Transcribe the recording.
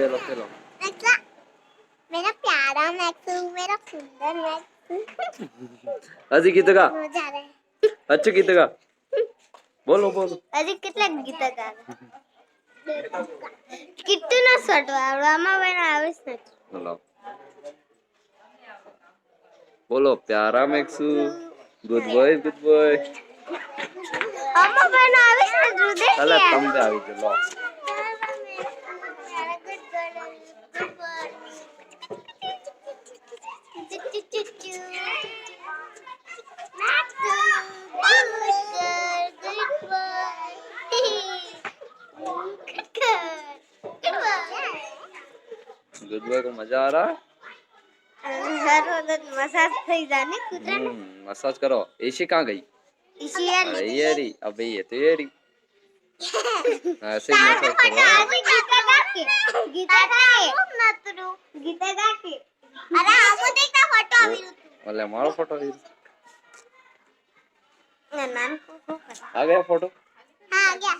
पेलो पेलो मेरा प्यारा मैक्स मेरा सुंदर मैक्स अजी गीत गा मजा आ रहा है अच्छे गीत गा बोलो बोलो अजी कितने गीत गा कितना सटवा आमा बेना आवेस न बोलो बोलो प्यारा मैक्सू गुड बॉय आमा बेना आवेस न जो देख चला तम पे આવી ચલો गुड बॉय को मजा आ रहा है हर वक्त मसाज થઈ જાને કૂતરા मसाज करो एसी कहाँ गई अरे ये रही अबे ये तो ये रही ऐसे मसाज करो गीता गा के अरे आमो देखता फोटो આવી ओले मारो फोटो નાન आ गया फोटो हाँ आ गया